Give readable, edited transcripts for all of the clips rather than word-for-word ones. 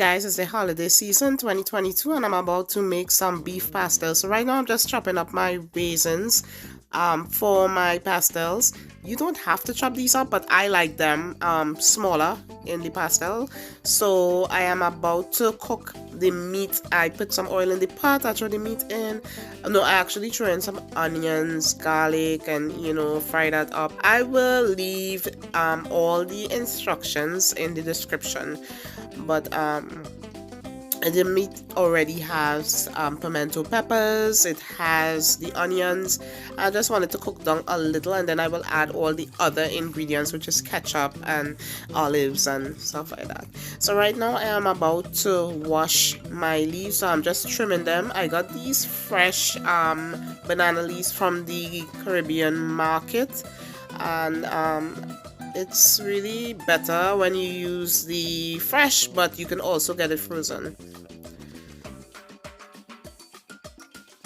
guys, it's the holiday season 2022 and I'm about to make some beef pastels. So right now I'm just chopping up my raisins for my pastels. You don't have to chop these up, but I like them smaller in the pastel. So I am about to cook the meat. I put some oil in the pot, I throw the meat in. No, I actually throw in some onions, garlic, and fry that up. I will leave all the instructions in the description, but the meat already has pimento peppers, it has the onions. I just wanted to cook down a little, and then I will add all the other ingredients, which is ketchup and olives and stuff like that. So right now I am about to wash my leaves, so I'm just trimming them. I got these fresh banana leaves from the Caribbean market, and it's really better when you use the fresh, but you can also get it frozen.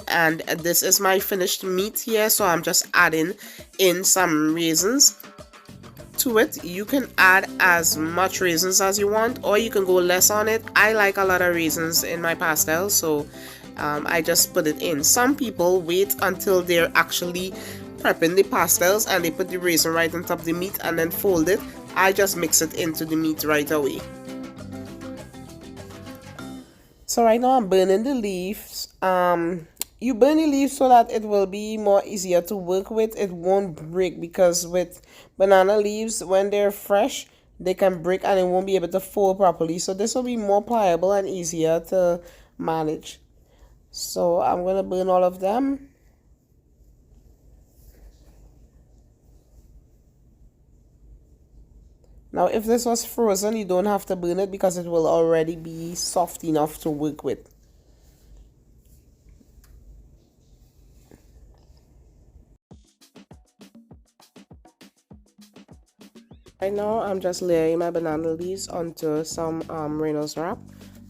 And this is my finished meat here, so I'm just adding in some raisins to it. You can add as much raisins as you want, or you can go less on it. I like a lot of raisins in my pastel, so I just put it in. Some people wait until they're actually prepping the pastels and they put the raisin right on top of the meat and then fold it. I just mix it into the meat right away. So right now I'm burning the leaves. You burn the leaves so that it will be more easier to work with. It won't break, because with banana leaves, when they're fresh, they can break and it won't be able to fold properly. So this will be more pliable and easier to manage. So I'm going to burn all of them. Now, if this was frozen, you don't have to burn it because it will already be soft enough to work with. Right now, I'm just layering my banana leaves onto some Reynolds wrap.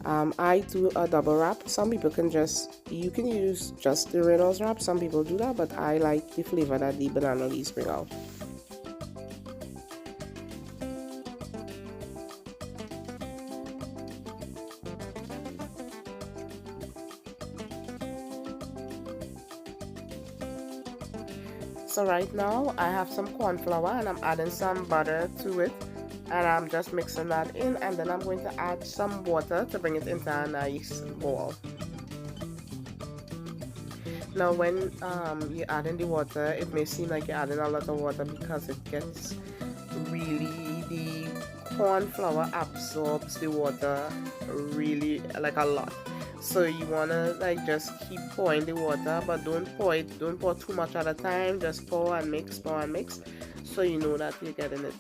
I do a double wrap. Some people you can use just the Reynolds wrap. Some people do that, but I like the flavor that the banana leaves bring out. So right now I have some corn flour and I'm adding some butter to it, and I'm just mixing that in, and then I'm going to add some water to bring it into a nice ball. Now when you add in the water, it may seem like you're adding a lot of water because it gets the corn flour absorbs the water really like a lot. So you wanna just keep pouring the water, but don't pour too much at a time. Just pour and mix, so you know that you're getting it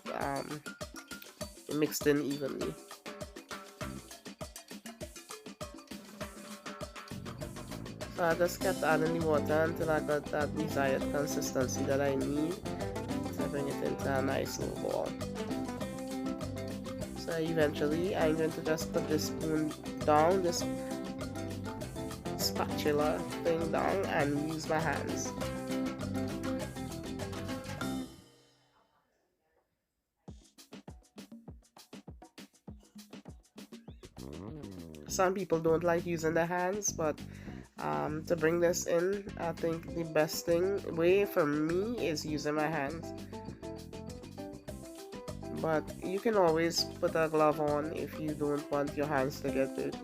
mixed in evenly. So I just kept adding the water until I got that desired consistency that I need to bring it into a nice little ball. So eventually I'm going to just put this spoon down, this spatula thing down, and use my hands. Some people don't like using their hands, but to bring this in, I think the best way for me is using my hands. But you can always put a glove on if you don't want your hands to get dirty.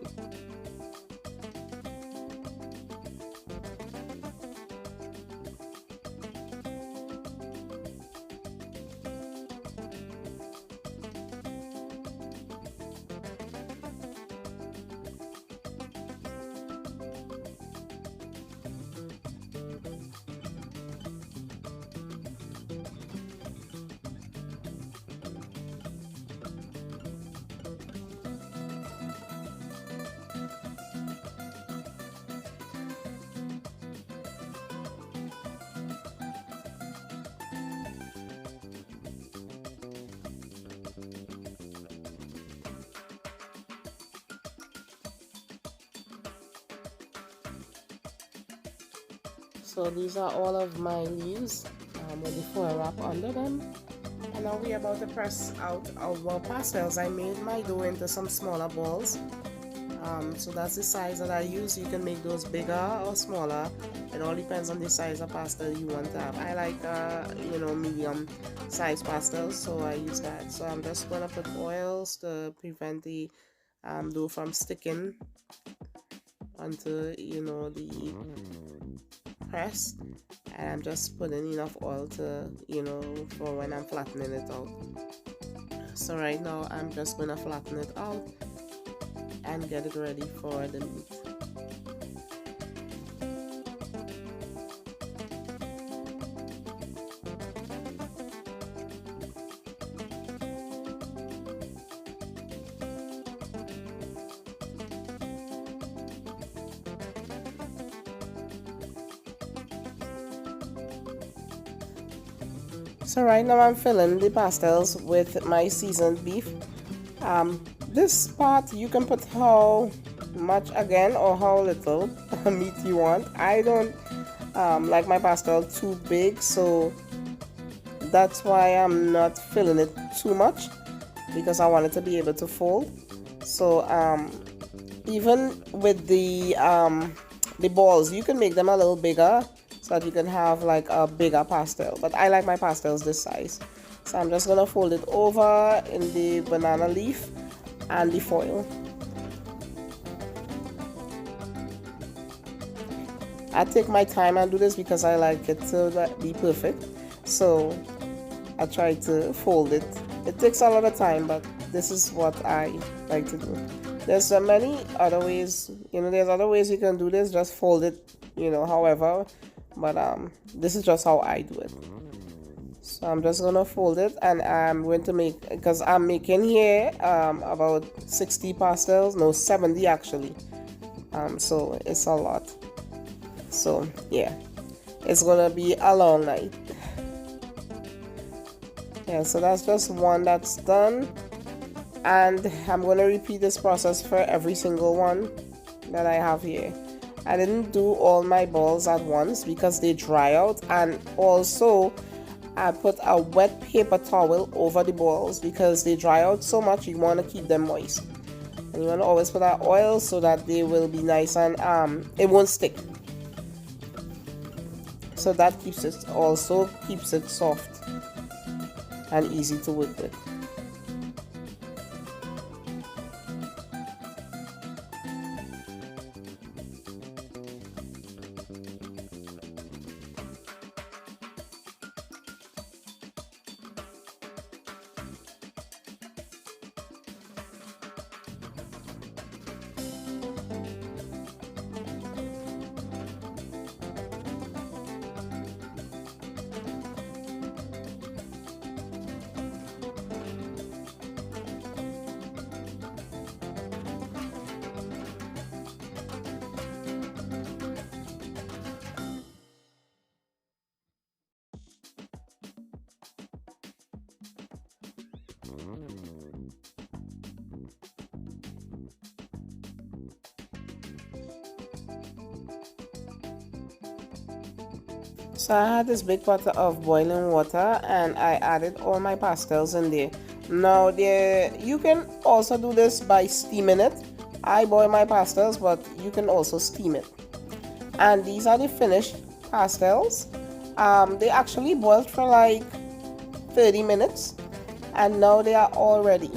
So these are all of my leaves with the foil wrap under them. And now we're about to press out our pastels. I made my dough into some smaller balls, So that's the size that I use. You can make those bigger or smaller. It all depends on the size of pastel you want to have. I like medium size pastels, so I use that. So I'm just gonna put oils to prevent the dough from sticking onto the press, and I'm just putting enough oil to for when I'm flattening it out. So right now I'm just gonna flatten it out and get it ready for the meat. So right now I'm filling the pastels with my seasoned beef. This part you can put how much again or how little meat you want. I don't like my pastel too big, so that's why I'm not filling it too much, because I want it to be able to fold. So even with the balls, you can make them a little bigger so that you can have like a bigger pastel, but I like my pastels this size. So I'm just gonna fold it over in the banana leaf and the foil. I take my time and do this because I like it to be perfect, so I try to fold it. It takes a lot of time, but this is what I like to do. There's many other ways, there's other ways you can do this, just fold it, however, but this is just how I do it. So I'm just gonna fold it, and I'm going to make, because I'm making here about 60 pastels, no, 70 actually, so it's a lot. So yeah, it's gonna be a long night. Yeah, so that's just one that's done, and I'm gonna repeat this process for every single one that I have here. I didn't do all my balls at once because they dry out, and also I put a wet paper towel over the balls because they dry out so much. You want to keep them moist, and you want to always put that oil so that they will be nice and it won't stick. So that also keeps it soft and easy to work with. So I had this big pot of boiling water, and I added all my pastels in there. Now you can also do this by steaming it. I boil my pastels, but you can also steam it. And these are the finished pastels. They actually boiled for like 30 minutes, and now they are all ready.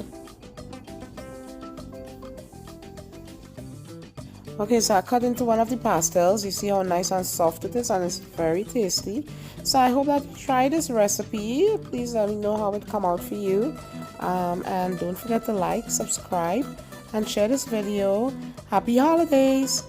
Okay, so I cut into one of the pastels. You see how nice and soft it is, and it's very tasty. So I hope that you try this recipe. Please let me know how it come out for you. And don't forget to like, subscribe, and share this video. Happy holidays!